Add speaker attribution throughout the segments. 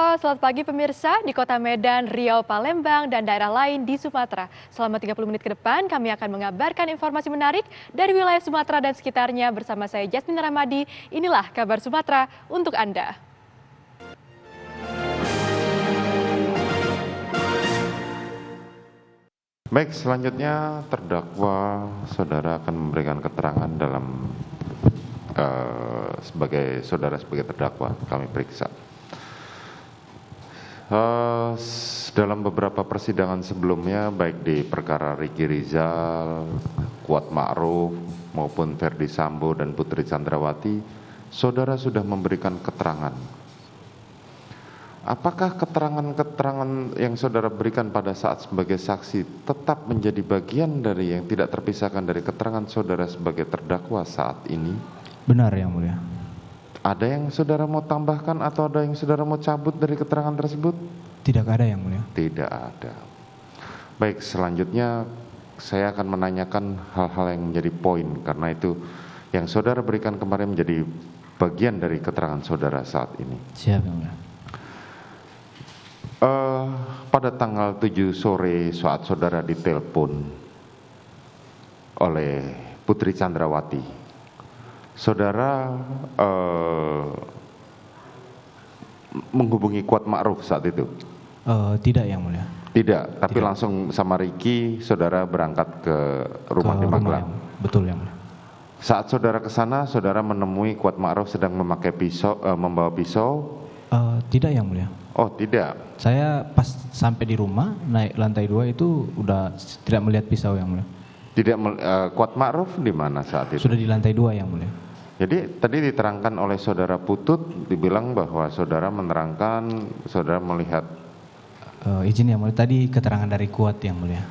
Speaker 1: Halo, selamat pagi pemirsa di Kota Medan, Riau, Palembang, dan daerah lain di Sumatera. Selama 30 menit ke depan, kami akan mengabarkan informasi menarik dari wilayah Sumatera dan sekitarnya bersama saya Jasmine Ramadi. Inilah kabar Sumatera untuk Anda.
Speaker 2: Baik, selanjutnya terdakwa saudara akan memberikan keterangan dalam sebagai terdakwa kami periksa. Dalam beberapa persidangan sebelumnya, baik di perkara Riki Rizal, Kuat Ma'ruf, maupun Ferdi Sambo dan Putri Chandrawati, saudara sudah memberikan keterangan. Apakah keterangan-keterangan yang saudara berikan pada saat sebagai saksi tetap menjadi bagian dari yang tidak terpisahkan dari keterangan saudara sebagai terdakwa saat ini?
Speaker 3: Benar, Yang Mulia.
Speaker 2: Ada yang saudara mau tambahkan atau ada yang saudara mau cabut dari keterangan tersebut?
Speaker 3: Tidak ada, Yang Mulia.
Speaker 2: Tidak ada. Baik, selanjutnya saya akan menanyakan hal-hal yang menjadi poin, karena itu yang saudara berikan kemarin menjadi bagian dari keterangan saudara saat ini.
Speaker 3: Siap, Yang Mulia.
Speaker 2: Pada tanggal 7 sore saat saudara ditelepon oleh Putri Chandrawati, saudara menghubungi Kuat Ma'ruf saat itu?
Speaker 3: Tidak, Yang Mulia.
Speaker 2: Tidak, tapi
Speaker 3: Tidak.
Speaker 2: langsung sama Riki saudara berangkat ke rumah di Magelang.
Speaker 3: Betul, Yang Mulia.
Speaker 2: Saat saudara ke sana, saudara menemui Kuat Ma'ruf sedang memakai pisau, membawa pisau?
Speaker 3: Tidak, Yang Mulia.
Speaker 2: Oh, tidak.
Speaker 3: Saya pas sampai di rumah, naik lantai 2 itu udah tidak melihat pisau, Yang Mulia.
Speaker 2: Tidak, Kuat Ma'ruf di mana saat itu?
Speaker 3: Sudah di lantai 2, Yang Mulia.
Speaker 2: Jadi tadi diterangkan oleh saudara Putut, dibilang bahwa saudara menerangkan, saudara melihat.
Speaker 3: Izin, Yang Mulia, tadi keterangan dari Kuat, Yang Mulia.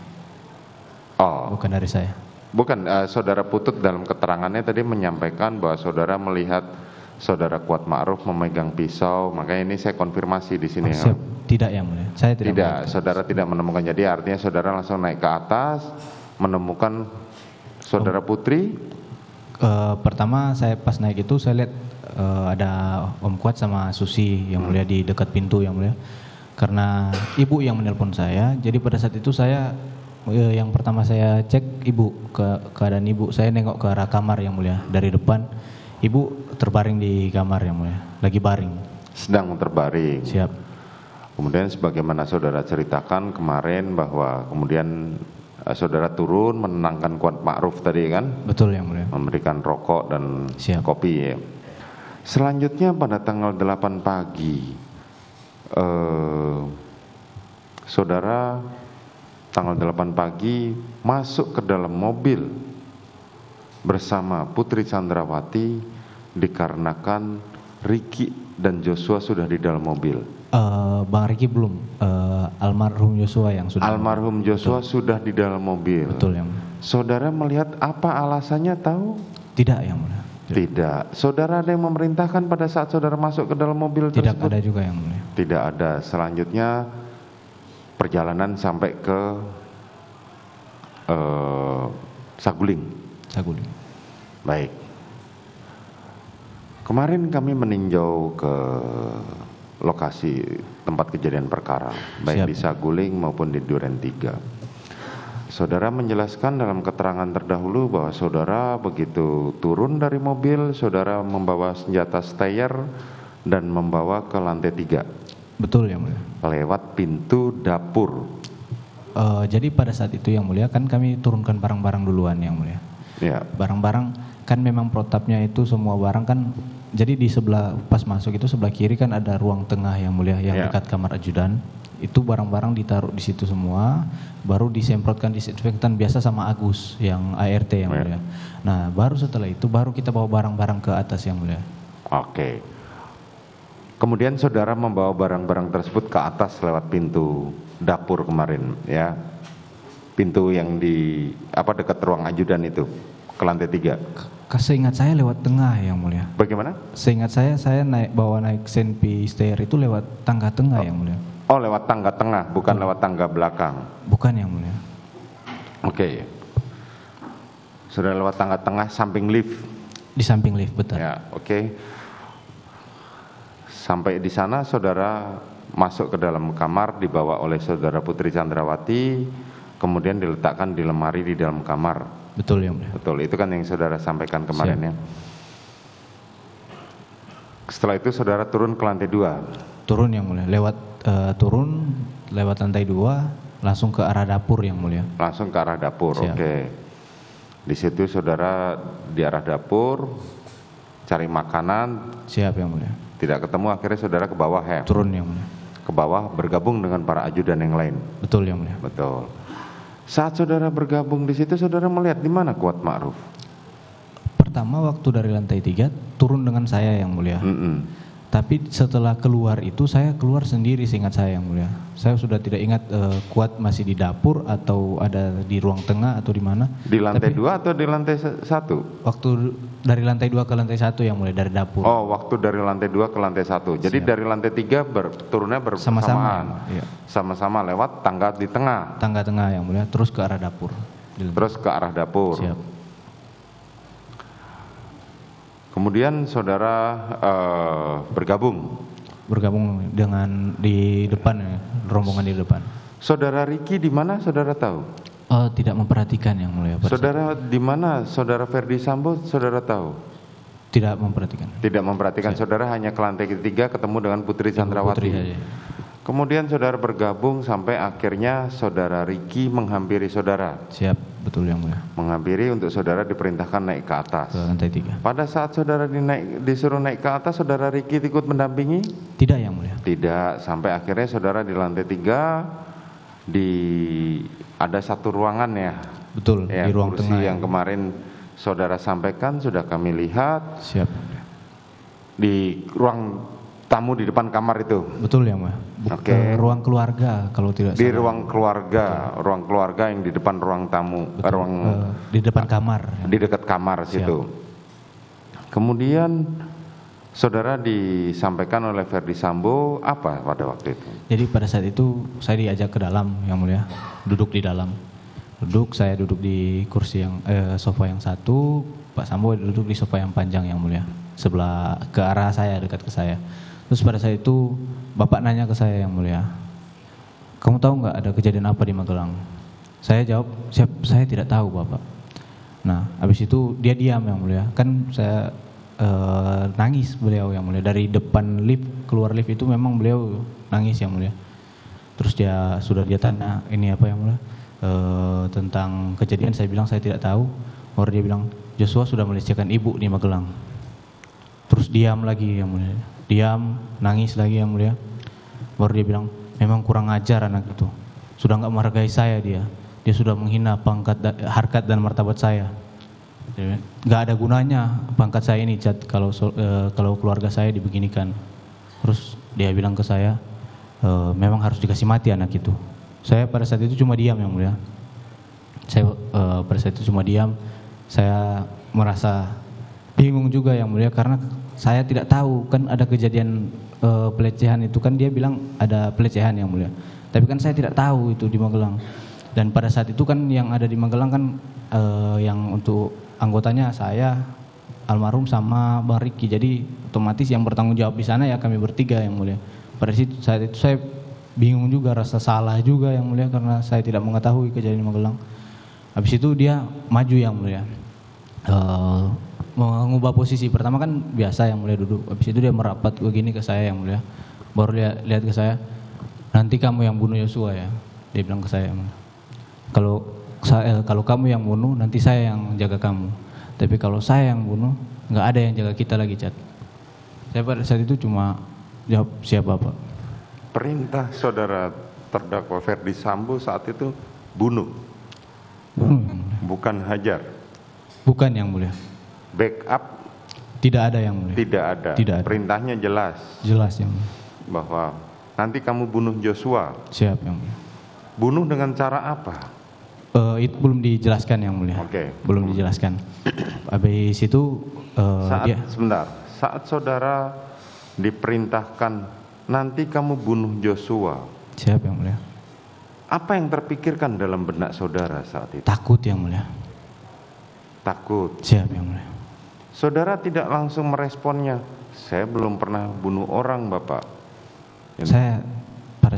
Speaker 2: Oh,
Speaker 3: Bukan dari saya.
Speaker 2: bukan, saudara Putut dalam keterangannya tadi menyampaikan bahwa saudara melihat saudara Kuat Ma'ruf memegang pisau, makanya ini saya konfirmasi di sini.
Speaker 3: Siap. Tidak, Yang Mulia. Saya tidak.
Speaker 2: Tidak, saudara tidak menemukan. Jadi artinya saudara langsung naik ke atas, menemukan saudara Putri.
Speaker 3: Pertama saya pas naik itu saya lihat ada Om Kuat sama Susi, Yang Mulia, di dekat pintu, Yang Mulia. Karena ibu yang menelpon saya, jadi pada saat itu saya yang pertama saya cek ibu, keadaan ibu. Saya nengok ke arah kamar, Yang Mulia. Dari depan ibu terbaring di kamar, Yang Mulia, lagi baring.
Speaker 2: Sedang terbaring.
Speaker 3: Siap.
Speaker 2: Kemudian sebagaimana saudara ceritakan kemarin bahwa kemudian saudara turun menenangkan Kuat Ma'ruf tadi kan?
Speaker 3: Betul, Yang Mulia.
Speaker 2: Memberikan rokok dan
Speaker 3: Siap.
Speaker 2: kopi ya. Selanjutnya pada tanggal 8 pagi, saudara tanggal 8 pagi masuk ke dalam mobil bersama Putri Chandrawati dikarenakan Riki dan Joshua sudah di dalam mobil.
Speaker 3: Bang Riki belum, almarhum Joshua yang sudah.
Speaker 2: Almarhum Joshua sudah di dalam mobil.
Speaker 3: Betul, Yang Mulia.
Speaker 2: Saudara melihat apa alasannya tahu?
Speaker 3: Tidak, Yang Mulia.
Speaker 2: Tidak. Saudara ada yang memerintahkan pada saat saudara masuk ke dalam mobil
Speaker 3: Tidak
Speaker 2: tersebut?
Speaker 3: ada juga, Yang Mulia.
Speaker 2: Tidak ada. Selanjutnya perjalanan sampai ke Saguling.
Speaker 3: Saguling.
Speaker 2: Baik. Kemarin kami meninjau ke lokasi tempat kejadian perkara, baik
Speaker 3: Siap.
Speaker 2: di Saguling maupun di Duren 3. Saudara menjelaskan dalam keterangan terdahulu bahwa saudara begitu turun dari mobil, saudara membawa senjata steyr dan membawa ke lantai 3.
Speaker 3: Betul, Yang Mulia.
Speaker 2: Lewat pintu dapur.
Speaker 3: Jadi pada saat itu, Yang Mulia, kan kami turunkan barang-barang duluan, Yang Mulia.
Speaker 2: Ya,
Speaker 3: Barang-barang kan memang protapnya itu semua barang kan, jadi di sebelah pas masuk itu sebelah kiri kan ada ruang tengah, Yang Mulia, yang
Speaker 2: Ya.
Speaker 3: dekat kamar ajudan. Itu barang-barang ditaruh di situ semua, baru disemprotkan disinfektan biasa sama Agus yang ART, Yang
Speaker 2: Ya.
Speaker 3: Mulia. Nah, baru setelah itu baru kita bawa barang-barang ke atas, Yang Mulia.
Speaker 2: oke. Kemudian saudara membawa barang-barang tersebut ke atas lewat pintu dapur kemarin, ya. Pintu yang di dekat ruang ajudan itu, ke lantai 3.
Speaker 3: Seingat saya lewat tengah, Yang Mulia.
Speaker 2: Bagaimana?
Speaker 3: Seingat saya naik senpi stair itu lewat tangga tengah, Yang Mulia.
Speaker 2: Oh, lewat tangga tengah, bukan lewat tangga belakang.
Speaker 3: Bukan, Yang Mulia.
Speaker 2: Oke. Sudah lewat tangga tengah samping lift.
Speaker 3: Di samping lift, betul.
Speaker 2: Ya, oke. Sampai di sana saudara masuk ke dalam kamar dibawa oleh saudara Putri Chandrawati, kemudian diletakkan di lemari di dalam kamar.
Speaker 3: Betul yang mulia.
Speaker 2: Betul, itu kan yang saudara sampaikan kemarin.
Speaker 3: Siap.
Speaker 2: Ya. Setelah itu saudara turun ke lantai 2.
Speaker 3: Turun yang mulia, turun lewat lantai 2 langsung ke arah dapur yang mulia.
Speaker 2: Langsung ke arah dapur.
Speaker 3: Siap.
Speaker 2: Oke. Di situ saudara di arah dapur cari makanan.
Speaker 3: Siap yang mulia.
Speaker 2: Tidak ketemu, akhirnya saudara ke bawah ya.
Speaker 3: Turun yang mulia.
Speaker 2: Ke bawah bergabung dengan para ajudan yang lain.
Speaker 3: Betul yang mulia.
Speaker 2: Betul. Saat saudara bergabung di situ, saudara melihat di mana Kuat Ma'ruf?
Speaker 3: Pertama waktu dari lantai 3 turun dengan saya yang mulia. Tapi setelah keluar itu saya keluar sendiri seingat saya yang mulia. Saya sudah tidak ingat Kuat masih di dapur atau ada di ruang tengah atau di mana.
Speaker 2: Di lantai 2 atau di lantai 1?
Speaker 3: Waktu dari lantai 2 ke lantai 1 yang mulia, dari dapur.
Speaker 2: Oh, waktu dari lantai 2 ke lantai 1. Jadi
Speaker 3: Siap.
Speaker 2: dari lantai 3 turunnya
Speaker 3: Sama-sama.
Speaker 2: bersamaan.
Speaker 3: Iya.
Speaker 2: Sama-sama lewat tangga di tengah.
Speaker 3: Tangga tengah yang mulia, terus ke arah dapur.
Speaker 2: Terus ke arah dapur.
Speaker 3: Siap.
Speaker 2: Kemudian saudara bergabung.
Speaker 3: Bergabung dengan di depan ya, rombongan di depan.
Speaker 2: Saudara Riki di mana saudara tahu?
Speaker 3: Tidak memperhatikan yang mulia.
Speaker 2: Saudara di mana saudara Ferdi Sambo saudara tahu?
Speaker 3: Tidak memperhatikan.
Speaker 2: Tidak memperhatikan. Saudara hanya ke lantai 3 ketemu dengan Putri Chandrawati.
Speaker 3: Putri saja.
Speaker 2: Kemudian saudara bergabung sampai akhirnya saudara Riki menghampiri saudara.
Speaker 3: Siap, betul yang mulia.
Speaker 2: Menghampiri untuk saudara diperintahkan naik ke atas.
Speaker 3: Ke lantai 3.
Speaker 2: Pada saat saudara disuruh naik ke atas, saudara Riki ikut mendampingi?
Speaker 3: Tidak yang mulia.
Speaker 2: Tidak, sampai akhirnya saudara di lantai 3 ada satu ruangan ya.
Speaker 3: Betul,
Speaker 2: Ya,
Speaker 3: di ruang
Speaker 2: kursi
Speaker 3: tengah.
Speaker 2: yang kemarin saudara sampaikan sudah kami lihat
Speaker 3: Siap.
Speaker 2: di ruang tamu di depan kamar itu.
Speaker 3: Betul yang mulia.
Speaker 2: Oke.
Speaker 3: Ruang keluarga kalau tidak
Speaker 2: Di
Speaker 3: salah.
Speaker 2: ruang keluarga yang di depan ruang tamu,
Speaker 3: Di depan kamar.
Speaker 2: di dekat kamar situ. Kemudian saudara disampaikan oleh Ferdi Sambo apa pada waktu itu?
Speaker 3: Jadi pada saat itu saya diajak ke dalam yang mulia, duduk di dalam. Saya duduk di kursi yang sofa yang satu, Pak Sambo duduk di sofa yang panjang yang mulia, sebelah ke arah saya, dekat ke saya. Terus pada saat itu Bapak nanya ke saya yang mulia, kamu tahu nggak ada kejadian apa di Magelang? Saya jawab, saya tidak tahu Bapak. Nah, habis itu dia diam yang mulia, kan saya nangis beliau yang mulia, dari depan lift keluar lift itu memang beliau nangis yang mulia. Terus dia tanya ini apa yang mulia, tentang kejadian. Saya bilang saya tidak tahu. Baru dia bilang Joshua sudah melecehkan ibu di Magelang. Terus diam lagi yang mulia, diam, nangis lagi yang mulia. Baru dia bilang memang kurang ajar anak itu, sudah nggak menghargai saya, dia sudah menghina pangkat, harkat dan martabat saya. Nggak ada gunanya pangkat saya ini, Chat, kalau keluarga saya dibeginikan. Terus dia bilang ke saya, memang harus dikasih mati anak itu. Saya pada saat itu cuma diam yang mulia. Pada saat itu cuma diam. Saya merasa bingung juga yang mulia, karena saya tidak tahu kan ada kejadian pelecehan itu, kan dia bilang ada pelecehan yang mulia. Tapi kan saya tidak tahu itu di Magelang. Dan pada saat itu kan yang ada di Magelang kan yang untuk anggotanya saya, almarhum sama Bang Riki. Jadi otomatis yang bertanggung jawab di sana ya kami bertiga yang mulia. Pada saat itu saya bingung juga, rasa salah juga yang mulia, karena saya tidak mengetahui kejadian di Magelang. Habis itu dia maju yang mulia, mengubah posisi. Pertama kan biasa yang mulia duduk, habis itu dia merapat begini ke saya yang mulia. Baru lihat ke saya, nanti kamu yang bunuh Yosua ya, dia bilang ke saya. Kalau kamu yang bunuh, nanti saya yang jaga kamu. Tapi kalau saya yang bunuh, nggak ada yang jaga kita lagi, Chat. Saya pada saat itu cuma jawab, siapa Pak?
Speaker 2: Perintah saudara terdakwa Ferdi Sambo saat itu bunuh, bukan hajar.
Speaker 3: Bukan yang mulia.
Speaker 2: Backup
Speaker 3: Tidak ada yang mulia.
Speaker 2: tidak ada.
Speaker 3: Tidak ada.
Speaker 2: Perintahnya jelas
Speaker 3: Jelas yang mulia.
Speaker 2: bahwa nanti kamu bunuh Joshua.
Speaker 3: Siap yang mulia.
Speaker 2: Bunuh dengan cara apa?
Speaker 3: Itu belum dijelaskan yang mulia.
Speaker 2: Oke.
Speaker 3: Belum dijelaskan. Habis itu
Speaker 2: Sebentar. Saat saudara diperintahkan nanti kamu bunuh Joshua,
Speaker 3: siap yang mulia.
Speaker 2: apa yang terpikirkan dalam benak saudara saat itu?
Speaker 3: Takut yang mulia.
Speaker 2: Takut.
Speaker 3: Siap yang mulia.
Speaker 2: Saudara tidak langsung meresponnya, saya belum pernah bunuh orang Bapak.
Speaker 3: Saya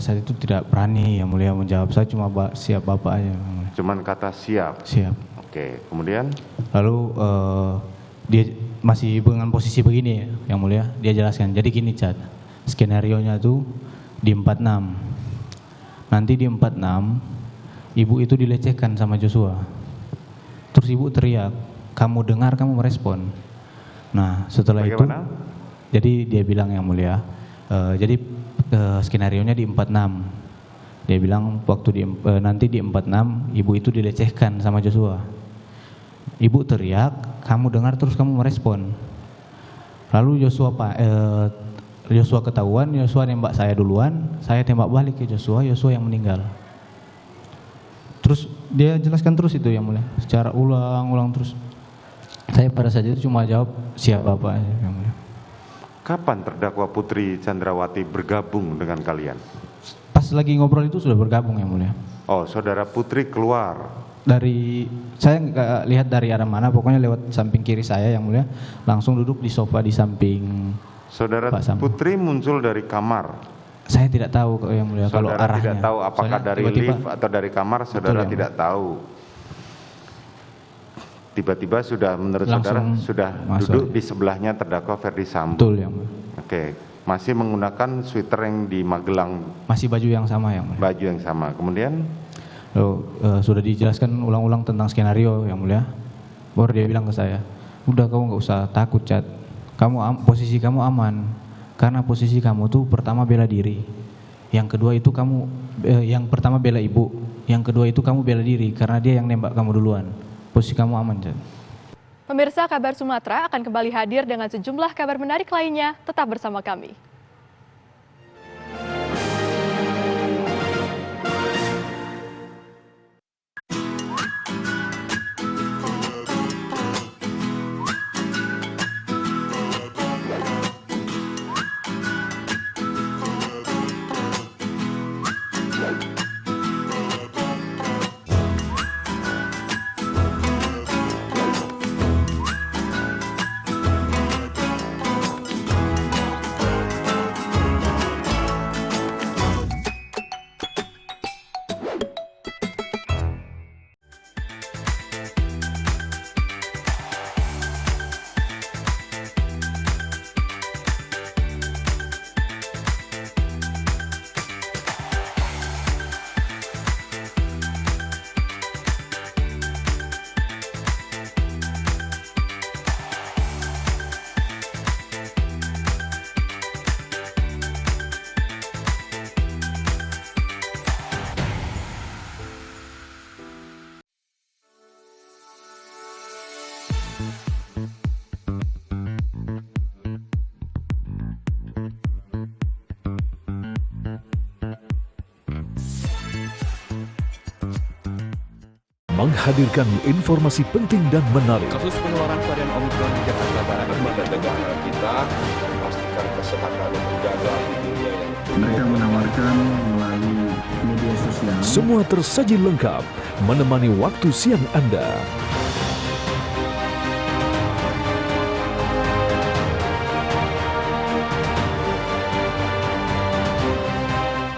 Speaker 3: pada saat itu tidak berani yang mulia menjawab. Saya cuma siap bapak aja. Yang mulia.
Speaker 2: Cuman kata siap.
Speaker 3: Siap.
Speaker 2: Oke, kemudian
Speaker 3: Lalu dia masih dengan posisi begini ya, yang mulia. Dia jelaskan. Jadi gini Chat, skenario-nya tuh di 46. Nanti di 46 ibu itu dilecehkan sama Joshua. Terus ibu teriak, kamu dengar, kamu merespon. Nah setelah
Speaker 2: bagaimana?
Speaker 3: itu, jadi dia bilang yang mulia, jadi skenario-nya di 46. Dia bilang waktu nanti di 46 ibu itu dilecehkan sama Joshua. Ibu teriak, kamu dengar terus kamu merespon. Lalu Joshua ketahuan, Joshua nembak saya duluan, saya tembak balik ke Joshua yang meninggal. Terus dia jelaskan terus itu yang mulia, secara ulang-ulang terus. Saya pada saat itu cuma jawab siap bapak aja yang mulia.
Speaker 2: Kapan terdakwa Putri Chandrawati bergabung dengan kalian?
Speaker 3: Pas lagi ngobrol itu sudah bergabung yang mulia.
Speaker 2: Oh, saudara Putri keluar.
Speaker 3: Saya nggak lihat dari arah mana, pokoknya lewat samping kiri saya yang mulia, langsung duduk di sofa di samping.
Speaker 2: Saudara
Speaker 3: Pak Sambo.
Speaker 2: Putri muncul dari kamar.
Speaker 3: Saya tidak tahu yang mulia kalau
Speaker 2: Saudara
Speaker 3: arahnya.
Speaker 2: tidak tahu apakah
Speaker 3: Soalnya
Speaker 2: dari
Speaker 3: tiba-tiba-
Speaker 2: lift atau dari kamar, saudara
Speaker 3: Betul,
Speaker 2: tidak tahu. Tiba-tiba sudah menurut
Speaker 3: Langsung
Speaker 2: saudara sudah
Speaker 3: masuk.
Speaker 2: duduk di sebelahnya terdakwa Ferdi Sambo.
Speaker 3: Betul yang mulia.
Speaker 2: Oke, masih menggunakan sweater yang di Magelang,
Speaker 3: Masih baju yang sama yang mulia.
Speaker 2: baju yang sama. Kemudian
Speaker 3: Lalu, sudah dijelaskan ulang-ulang tentang skenario yang mulia. Baru dia bilang ke saya, udah kamu nggak usah takut Chat, posisi kamu aman, karena posisi kamu tuh pertama bela diri, yang kedua itu yang pertama bela ibu, yang kedua itu kamu bela diri karena dia yang nembak kamu duluan. Posisi kamu aman Chat.
Speaker 1: Pemirsa, Kabar Sumatera akan kembali hadir dengan sejumlah kabar menarik lainnya. Tetap bersama kami.
Speaker 4: Menghadirkan informasi penting dan menarik.
Speaker 5: Kasus penularan varian Omikron di Jakarta Barat. Lembaga negara kita memastikan kesehatan menjaga dunia yang
Speaker 6: mereka menawarkan melalui media sosial.
Speaker 4: Semua tersaji lengkap menemani waktu siang Anda.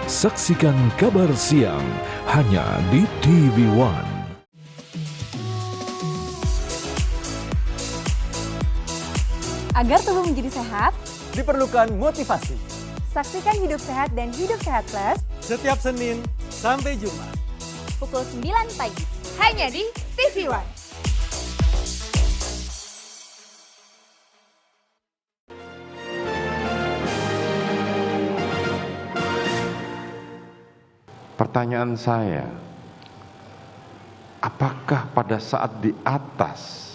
Speaker 4: Saksikan Kabar Siang hanya di TV One.
Speaker 7: Agar tubuh menjadi sehat,
Speaker 8: diperlukan motivasi.
Speaker 7: saksikan Hidup Sehat dan Hidup Sehat Plus
Speaker 8: Setiap Senin sampai Jumat.
Speaker 7: pukul 9 pagi. Hanya di TV One.
Speaker 2: pertanyaan saya, apakah pada saat di atas,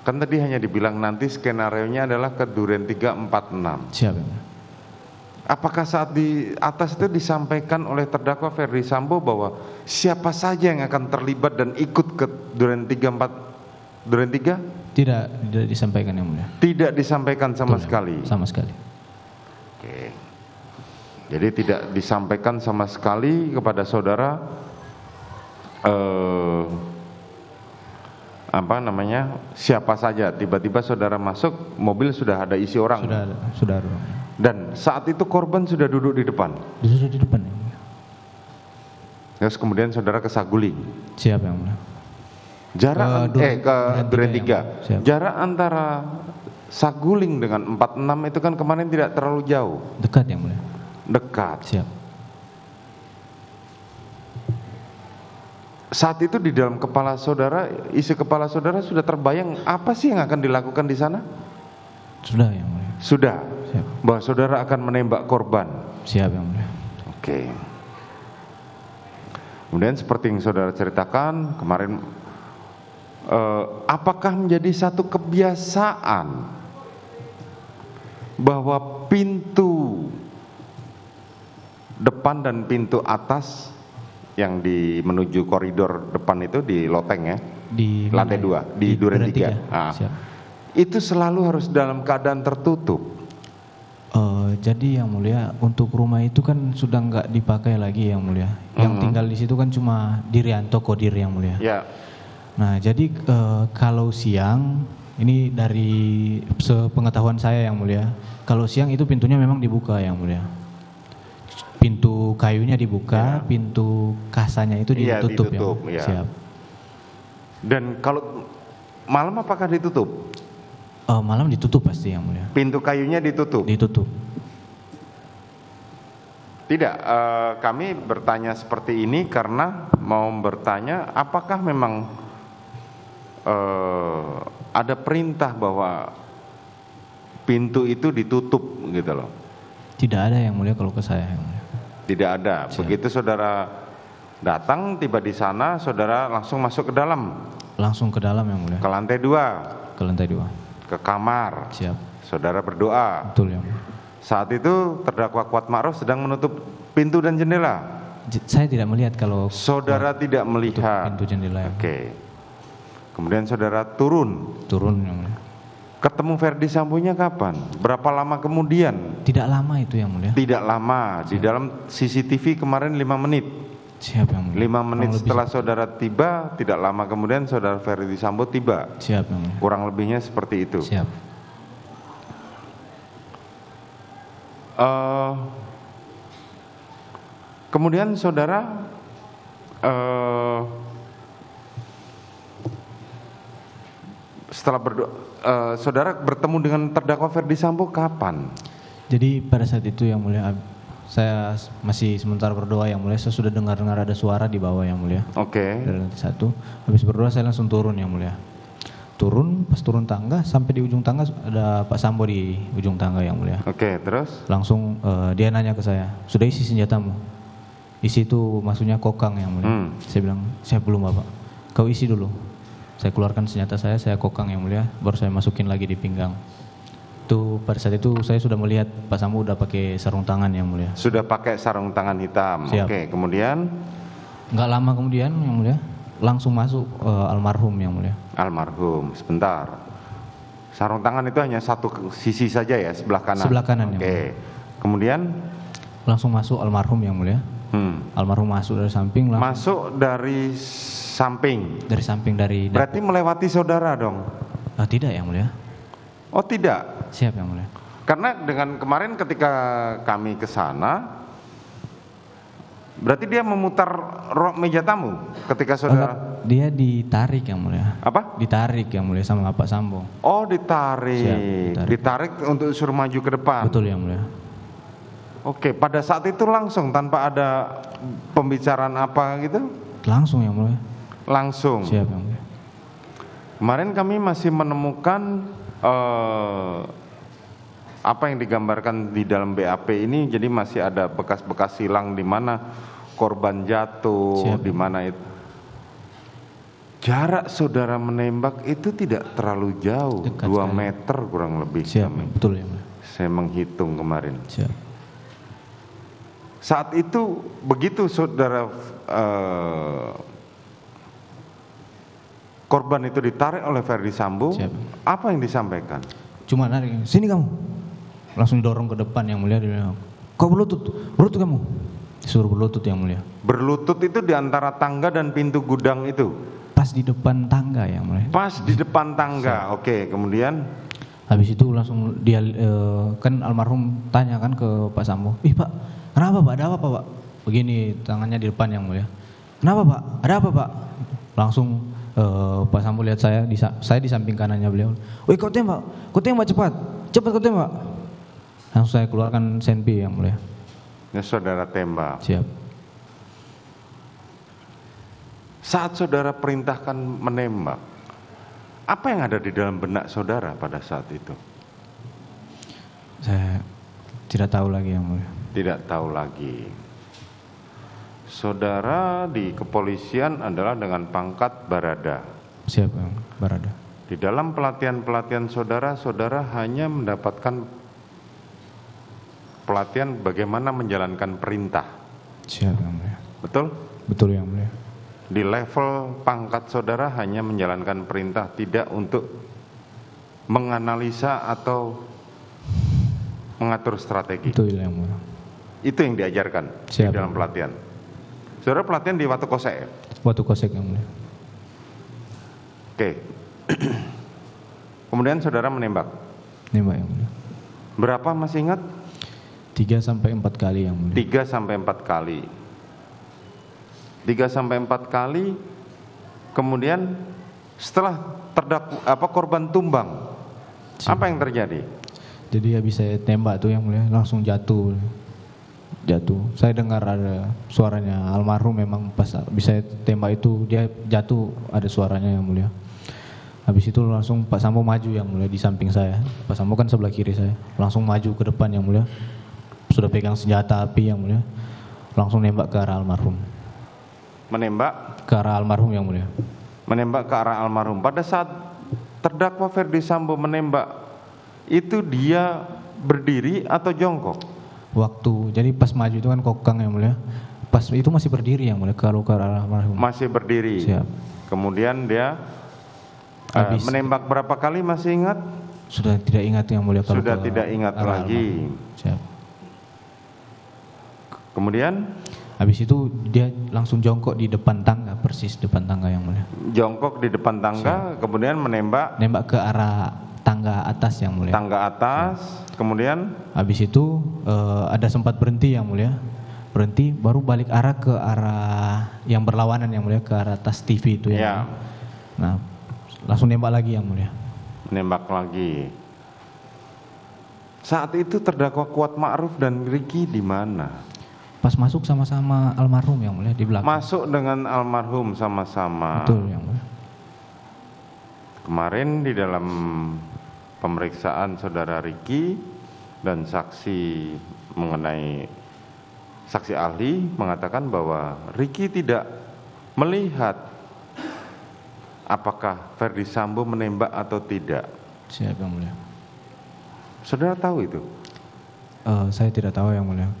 Speaker 2: kan tadi hanya dibilang nanti skenarionya adalah ke Duren 346.
Speaker 3: Siap yang mulia.
Speaker 2: Apakah saat di atas itu disampaikan oleh terdakwa Ferdi Sambo bahwa siapa saja yang akan terlibat dan ikut ke Duren 3?
Speaker 3: Tidak disampaikan yang mulia.
Speaker 2: Tidak disampaikan sama
Speaker 3: Betul,
Speaker 2: sekali.
Speaker 3: Sama sekali.
Speaker 2: Oke. Jadi tidak disampaikan sama sekali kepada saudara siapa saja. Tiba-tiba saudara masuk, mobil sudah ada isi orang.
Speaker 3: Sudah ada.
Speaker 2: Dan saat itu korban sudah duduk di depan.
Speaker 3: Sudah di depan yang mulia.
Speaker 2: Terus kemudian saudara ke Saguling.
Speaker 3: Siap yang mulia.
Speaker 2: Jarak ke Duren 3.
Speaker 3: Siap.
Speaker 2: Jarak antara Saguling dengan 46 itu kan kemarin tidak terlalu jauh.
Speaker 3: Dekat yang mulia.
Speaker 2: Dekat.
Speaker 3: Siap.
Speaker 2: Saat itu di dalam kepala saudara, isi kepala saudara sudah terbayang apa sih yang akan dilakukan di sana?
Speaker 3: Sudah yang mulia.
Speaker 2: Sudah.
Speaker 3: Siap.
Speaker 2: Bahwa saudara akan menembak korban.
Speaker 3: Siap yang mulia.
Speaker 2: Oke. Kemudian seperti yang saudara ceritakan kemarin, apakah menjadi satu kebiasaan bahwa pintu depan dan pintu atas yang menuju koridor depan itu di loteng ya,
Speaker 3: Di
Speaker 2: lantai 2 di Duren 3. Nah,
Speaker 3: Siap.
Speaker 2: itu selalu harus dalam keadaan tertutup.
Speaker 3: Jadi yang mulia, untuk rumah itu kan sudah nggak dipakai lagi yang mulia. Yang tinggal di situ kan cuma Dirianto Kodir yang mulia.
Speaker 2: Ya.
Speaker 3: Nah jadi kalau siang, ini dari sepengetahuan saya yang mulia, kalau siang itu pintunya memang dibuka yang mulia. Pintu kayunya dibuka, pintu kasanya itu ditutup,
Speaker 2: ya.
Speaker 3: Siap.
Speaker 2: Dan kalau malam apakah ditutup?
Speaker 3: Malam ditutup pasti yang mulia.
Speaker 2: Pintu kayunya ditutup?
Speaker 3: Ditutup.
Speaker 2: Tidak, kami bertanya seperti ini karena mau bertanya apakah memang ada perintah bahwa pintu itu ditutup gitu loh.
Speaker 3: Tidak ada yang mulia kalau ke saya yang mulia.
Speaker 2: Tidak ada.
Speaker 3: Siap.
Speaker 2: Begitu saudara datang, tiba di sana, saudara langsung masuk ke dalam.
Speaker 3: Langsung ke dalam yang mulia.
Speaker 2: Ke lantai 2.
Speaker 3: Ke lantai 2.
Speaker 2: Ke kamar.
Speaker 3: Siap.
Speaker 2: Saudara berdoa.
Speaker 3: Betul yang mulia.
Speaker 2: Saat itu terdakwa Kuat Ma'ruf sedang menutup pintu dan jendela.
Speaker 3: Saya tidak melihat kalau
Speaker 2: Saudara tidak melihat.
Speaker 3: pintu jendela.
Speaker 2: Oke. Kemudian saudara turun.
Speaker 3: Turun yang mulia.
Speaker 2: Ketemu Ferdi Sambonya kapan? Berapa lama kemudian?
Speaker 3: Tidak lama itu yang mulia.
Speaker 2: Tidak lama. Di dalam CCTV kemarin 5 menit.
Speaker 3: Siap yang mulia.
Speaker 2: 5 menit setelah saudara tiba, tidak lama kemudian saudara Ferdi Sambo tiba.
Speaker 3: Siap yang mulia.
Speaker 2: Kurang lebihnya seperti itu.
Speaker 3: Siap.
Speaker 2: Kemudian saudara setelah berdoa, saudara bertemu dengan terdakwa Ferdi Sambo kapan?
Speaker 3: Jadi pada saat itu yang mulia, saya masih sementara berdoa yang mulia, saya sudah dengar ada suara di bawah yang mulia.
Speaker 2: Oke.
Speaker 3: Dari lantai 1, habis berdoa saya langsung turun yang mulia. Turun, pas turun tangga, sampai di ujung tangga ada Pak Sambo di ujung tangga yang mulia.
Speaker 2: Oke, terus?
Speaker 3: Langsung dia nanya ke saya, sudah isi senjatamu? Isi itu maksudnya kokang yang mulia. Saya bilang, saya belum Bapak. Kau isi dulu. Saya keluarkan senjata saya kokang yang mulia, baru saya masukin lagi di pinggang. Itu pada saat itu saya sudah melihat Pak Sambo udah pakai sarung tangan yang mulia.
Speaker 2: Sudah pakai sarung tangan hitam.
Speaker 3: Siap.
Speaker 2: Oke, kemudian?
Speaker 3: Enggak lama kemudian yang mulia, langsung masuk almarhum yang mulia.
Speaker 2: Almarhum, sebentar. Sarung tangan itu hanya satu sisi saja ya, sebelah kanan?
Speaker 3: Sebelah kanan yang
Speaker 2: Oke.
Speaker 3: mulia.
Speaker 2: Kemudian?
Speaker 3: Langsung masuk almarhum yang mulia. Almarhum masuk dari samping.
Speaker 2: Masuk dari samping?
Speaker 3: Dari samping, dari dapur.
Speaker 2: Berarti melewati saudara dong?
Speaker 3: Tidak yang mulia.
Speaker 2: Oh tidak?
Speaker 3: Siap yang mulia.
Speaker 2: Karena dengan kemarin ketika kami ke sana, berarti dia memutar rok meja tamu ketika saudara?
Speaker 3: Dia ditarik yang mulia.
Speaker 2: Apa?
Speaker 3: Ditarik yang mulia sama Pak Sambo.
Speaker 2: Oh ditarik.
Speaker 3: Siap,
Speaker 2: ditarik untuk suruh maju ke depan?
Speaker 3: Betul yang mulia.
Speaker 2: Oke, pada saat itu langsung tanpa ada pembicaraan apa gitu?
Speaker 3: Langsung yang mulia.
Speaker 2: Langsung?
Speaker 3: Siap yang mulia.
Speaker 2: Kemarin kami masih menemukan apa yang digambarkan di dalam BAP ini, jadi masih ada bekas-bekas silang di mana korban jatuh, di mana itu. Jarak saudara menembak itu tidak terlalu jauh, dekat 2 meter kurang lebih.
Speaker 3: Siap, betul ya.
Speaker 2: Saya menghitung kemarin.
Speaker 3: Siap.
Speaker 2: Saat itu begitu saudara korban itu ditarik oleh Ferdi Sambo, apa yang disampaikan?
Speaker 3: Cuma narik, sini kamu. Langsung didorong ke depan yang mulia, dia bilang, kau berlutut kamu. Disuruh berlutut yang mulia.
Speaker 2: Berlutut itu di antara tangga dan pintu gudang itu?
Speaker 3: pas di depan tangga yang mulia.
Speaker 2: Pas di depan tangga. Oke, kemudian
Speaker 3: Habis itu langsung dia kan almarhum tanya kan ke Pak Sambo, "Ih Pak, kenapa Pak? Ada apa Pak?" Begini tangannya di depan yang mulia. "Kenapa Pak? Ada apa Pak?" Langsung Pak Sambo lihat saya di samping kanannya beliau. "Woi kau tembak cepat kau tembak." Langsung saya keluarkan senpi yang mulia.
Speaker 2: ya, saudara tembak.
Speaker 3: Siap.
Speaker 2: Saat saudara perintahkan menembak, apa yang ada di dalam benak saudara pada saat itu?
Speaker 3: Saya tidak tahu lagi yang mulia.
Speaker 2: Tidak tahu lagi. Saudara di kepolisian adalah dengan pangkat barada.
Speaker 3: Siap yang berada.
Speaker 2: Di dalam pelatihan-pelatihan saudara, saudara hanya mendapatkan pelatihan bagaimana menjalankan perintah.
Speaker 3: Siap yang mulia.
Speaker 2: Betul?
Speaker 3: Betul yang mulia.
Speaker 2: Di level pangkat saudara hanya menjalankan perintah, tidak untuk menganalisa atau mengatur strategi.
Speaker 3: Betul yang mulia.
Speaker 2: Itu yang diajarkan
Speaker 3: Siap.
Speaker 2: di dalam pelatihan. Saudara pelatihan di Watu Kosek ya?
Speaker 3: Watu Kosek yang mulia.
Speaker 2: Oke. Kemudian saudara menembak.
Speaker 3: Nembak yang mulia.
Speaker 2: Berapa masih ingat?
Speaker 3: 3 sampai 4 kali yang mulia.
Speaker 2: 3 sampai 4 kali. 3 sampai 4 kali. Kemudian setelah korban tumbang, apa yang terjadi?
Speaker 3: Jadi habis saya tembak tuh yang mulia langsung jatuh. Saya dengar ada suaranya almarhum, memang pas bisa saya tembak itu dia jatuh ada suaranya yang mulia. Habis itu langsung Pak Sambo maju yang mulia di samping saya. Pak Sambo kan sebelah kiri saya. Langsung maju ke depan yang mulia. Sudah pegang senjata api yang mulia. Langsung nembak ke arah almarhum.
Speaker 2: Menembak?
Speaker 3: Ke arah almarhum yang mulia.
Speaker 2: Menembak ke arah almarhum. Pada saat terdakwa Ferdi Sambo menembak, itu dia berdiri atau jongkok?
Speaker 3: Jadi pas maju itu kan kokang yang mulia. Pas itu masih berdiri yang mulia kalau ke arah almarhum.
Speaker 2: Masih berdiri.
Speaker 3: Siap.
Speaker 2: Kemudian dia
Speaker 3: Habis.
Speaker 2: menembak berapa kali masih ingat?
Speaker 3: Sudah tidak ingat yang mulia kalau
Speaker 2: Sudah
Speaker 3: ke
Speaker 2: tidak ingat
Speaker 3: arah
Speaker 2: lagi.
Speaker 3: almarhum. Siap.
Speaker 2: Kemudian
Speaker 3: Habis itu dia langsung jongkok di depan tangga, persis depan tangga yang mulia.
Speaker 2: jongkok di depan tangga, kemudian menembak
Speaker 3: Nembak ke arah tangga atas yang mulia.
Speaker 2: tangga atas, kemudian
Speaker 3: Habis itu ada sempat berhenti yang mulia. Berhenti baru balik arah ke arah yang berlawanan yang mulia, ke arah atas TV itu yang
Speaker 2: ya,
Speaker 3: mulia. Nah, langsung nembak lagi yang mulia.
Speaker 2: menembak lagi. Saat itu terdakwa Kuat Ma'ruf dan Riki di mana?
Speaker 3: Pas masuk sama-sama almarhum yang mulia di belakang.
Speaker 2: Masuk dengan almarhum sama-sama.
Speaker 3: Betul yang mulia.
Speaker 2: Kemarin di dalam pemeriksaan saudara Riki dan saksi saksi ahli mengatakan bahwa Riki tidak melihat apakah Ferdi Sambo menembak atau tidak.
Speaker 3: Siap yang mulia.
Speaker 2: Saudara tahu itu?
Speaker 3: Saya tidak tahu yang mulia.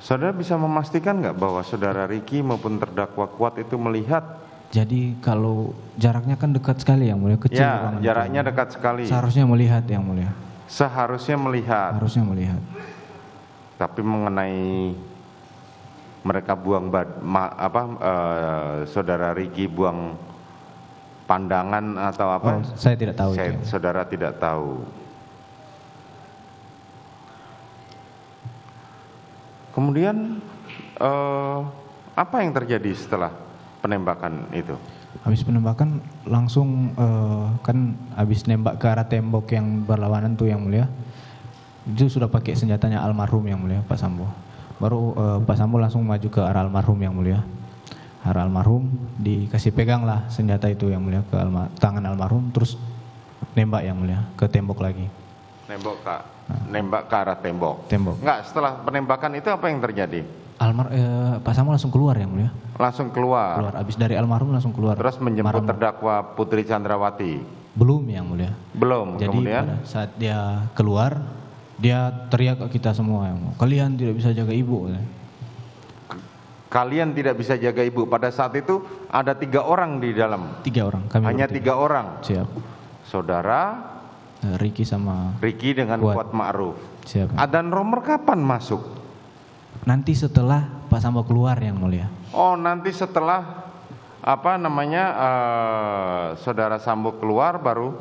Speaker 2: Saudara bisa memastikan nggak bahwa saudara Riki maupun terdakwa Kuat itu melihat?
Speaker 3: Jadi kalau jaraknya kan dekat sekali yang mulia, kecil
Speaker 2: Ya,
Speaker 3: ruangan
Speaker 2: jaraknya
Speaker 3: itu.
Speaker 2: dekat sekali.
Speaker 3: Seharusnya melihat yang mulia.
Speaker 2: Seharusnya melihat.
Speaker 3: Harusnya melihat.
Speaker 2: Tapi mengenai mereka buang saudara Riki buang pandangan atau apa?
Speaker 3: Saya tidak tahu itu.
Speaker 2: Saudara tidak tahu. Kemudian apa yang terjadi setelah penembakan itu?
Speaker 3: Habis penembakan langsung kan habis nembak ke arah tembok yang berlawanan tuh yang mulia. Itu sudah pakai senjatanya almarhum yang mulia, Pak Sambo. Baru Pak Sambo langsung maju ke arah almarhum yang mulia. Arah almarhum dikasih pegang lah senjata itu yang mulia ke tangan almarhum, terus nembak yang mulia ke tembok lagi.
Speaker 2: Nembak ke arah tembok.
Speaker 3: Tembok.
Speaker 2: Enggak, setelah penembakan itu apa yang terjadi?
Speaker 3: Pak Sambo langsung keluar yang mulia.
Speaker 2: Langsung keluar.
Speaker 3: Habis dari almarhum langsung keluar.
Speaker 2: Terus menjemput
Speaker 3: Marah.
Speaker 2: terdakwa Putri Chandrawati.
Speaker 3: Belum yang mulia.
Speaker 2: Belum.
Speaker 3: Jadi
Speaker 2: Kemudian
Speaker 3: pada saat dia keluar, dia teriak ke kita semua yang mulia, "Kalian tidak bisa jaga ibu."
Speaker 2: kalian tidak bisa jaga ibu. Pada saat itu ada 3 orang di dalam.
Speaker 3: 3 orang. Kami
Speaker 2: Hanya
Speaker 3: bertiga.
Speaker 2: 3 orang.
Speaker 3: Siap.
Speaker 2: Saudara
Speaker 3: Ricky sama
Speaker 2: Riki dengan Kuat Ma'ruf.
Speaker 3: siap.
Speaker 2: Adan Romer kapan masuk?
Speaker 3: Nanti setelah Pak Sambo keluar yang mulia.
Speaker 2: Oh, nanti setelah saudara Sambo keluar baru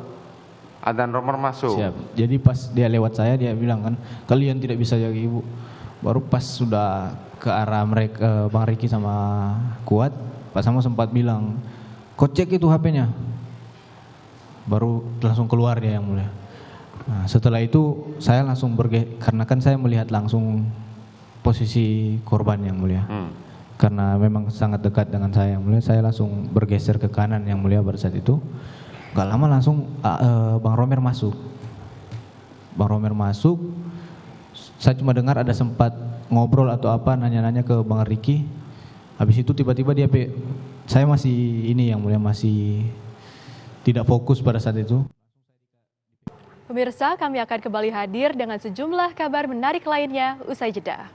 Speaker 2: adzan Romer masuk.
Speaker 3: Siap. Jadi pas dia lewat saya dia bilang kan, kalian tidak bisa jaga ibu. Baru pas sudah ke arah mereka, Bang Riki sama Kuat, Pak Samo sempat bilang, kau cek itu HP-nya. Baru langsung keluar dia yang mulia. Nah, setelah itu saya langsung karena kan saya melihat langsung posisi korban yang mulia. Karena memang sangat dekat dengan saya yang mulia, saya langsung bergeser ke kanan yang mulia pada saat itu. Gak lama langsung Bang Romer masuk. Bang Romer masuk, saya cuma dengar ada sempat ngobrol atau apa, nanya-nanya ke Bang Riki. Habis itu tiba-tiba saya masih ini yang mulia, masih tidak fokus pada saat itu.
Speaker 1: Pemirsa, kami akan kembali hadir dengan sejumlah kabar menarik lainnya usai jeda.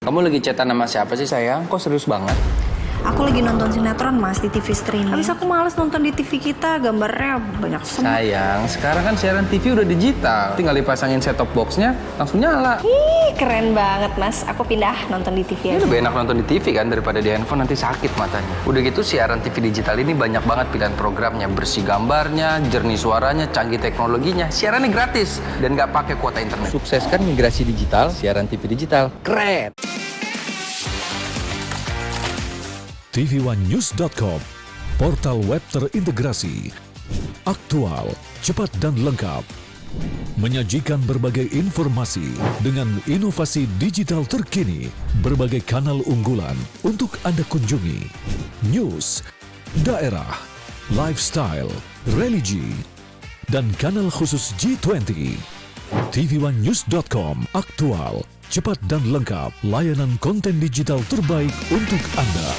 Speaker 9: Kamu lagi chatan sama siapa sih sayang? Kok serius banget?
Speaker 10: Aku lagi nonton sinetron mas di TV streaming. Habis aku males nonton di TV kita, gambarnya banyak semua.
Speaker 9: Sayang, sekarang kan siaran TV udah digital. Tinggal dipasangin set-top box-nya, langsung nyala.
Speaker 10: Ih, keren banget mas. Aku pindah nonton di TV aja.
Speaker 9: Lebih enak nonton di TV kan daripada di handphone, nanti sakit matanya. Udah gitu siaran TV digital ini banyak banget pilihan programnya. Bersih gambarnya, jernih suaranya, canggih teknologinya. Siarannya gratis dan nggak pakai kuota internet. Sukseskan migrasi digital, siaran TV digital. Keren!
Speaker 4: tv1news.com, portal web terintegrasi, aktual, cepat dan lengkap, menyajikan berbagai informasi dengan inovasi digital terkini, berbagai kanal unggulan untuk Anda kunjungi, news, daerah, lifestyle, religi, dan kanal khusus G20. tv1news.com, aktual, cepat dan lengkap, layanan konten digital terbaik untuk Anda.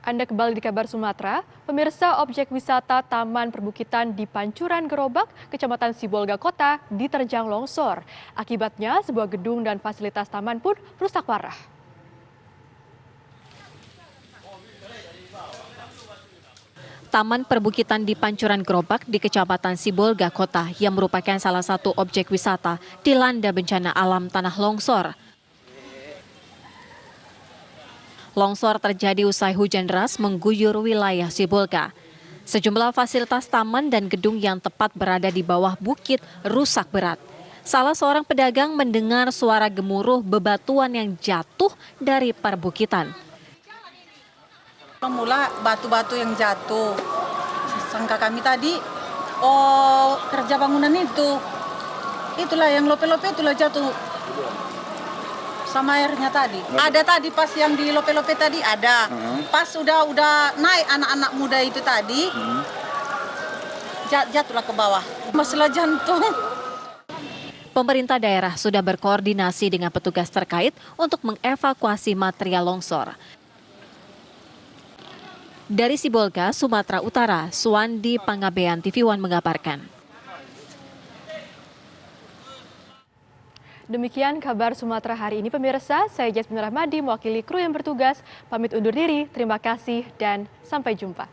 Speaker 1: Anda kembali di Kabar Sumatera. Pemirsa, objek wisata Taman Perbukitan di Pancuran Gerobak, Kecamatan Sibolga Kota, diterjang longsor. Akibatnya, sebuah gedung dan fasilitas taman pun rusak parah.
Speaker 11: Taman Perbukitan di Pancuran Gerobak di Kecamatan Sibolga Kota yang merupakan salah satu objek wisata dilanda bencana alam tanah longsor. Longsor terjadi usai hujan deras mengguyur wilayah Sibolga. Sejumlah fasilitas taman dan gedung yang tepat berada di bawah bukit rusak berat. Salah seorang pedagang mendengar suara gemuruh bebatuan yang jatuh dari perbukitan.
Speaker 12: Mula batu-batu yang jatuh. Sangka kami tadi, kerja bangunan itu. Itulah yang lope-lope itulah jatuh. Sama airnya tadi. Ada tadi pas yang di lope-lope tadi ada. Pas udah naik anak-anak muda itu tadi, jatuhlah ke bawah. Masalah jantung.
Speaker 11: Pemerintah daerah sudah berkoordinasi dengan petugas terkait untuk mengevakuasi material longsor. Dari Sibolga, Sumatera Utara, Suwandi Pangabean, TV1 mengabarkan.
Speaker 1: Demikian Kabar Sumatera hari ini pemirsa, saya Jasmine Rahmadi mewakili kru yang bertugas, pamit undur diri, terima kasih dan sampai jumpa.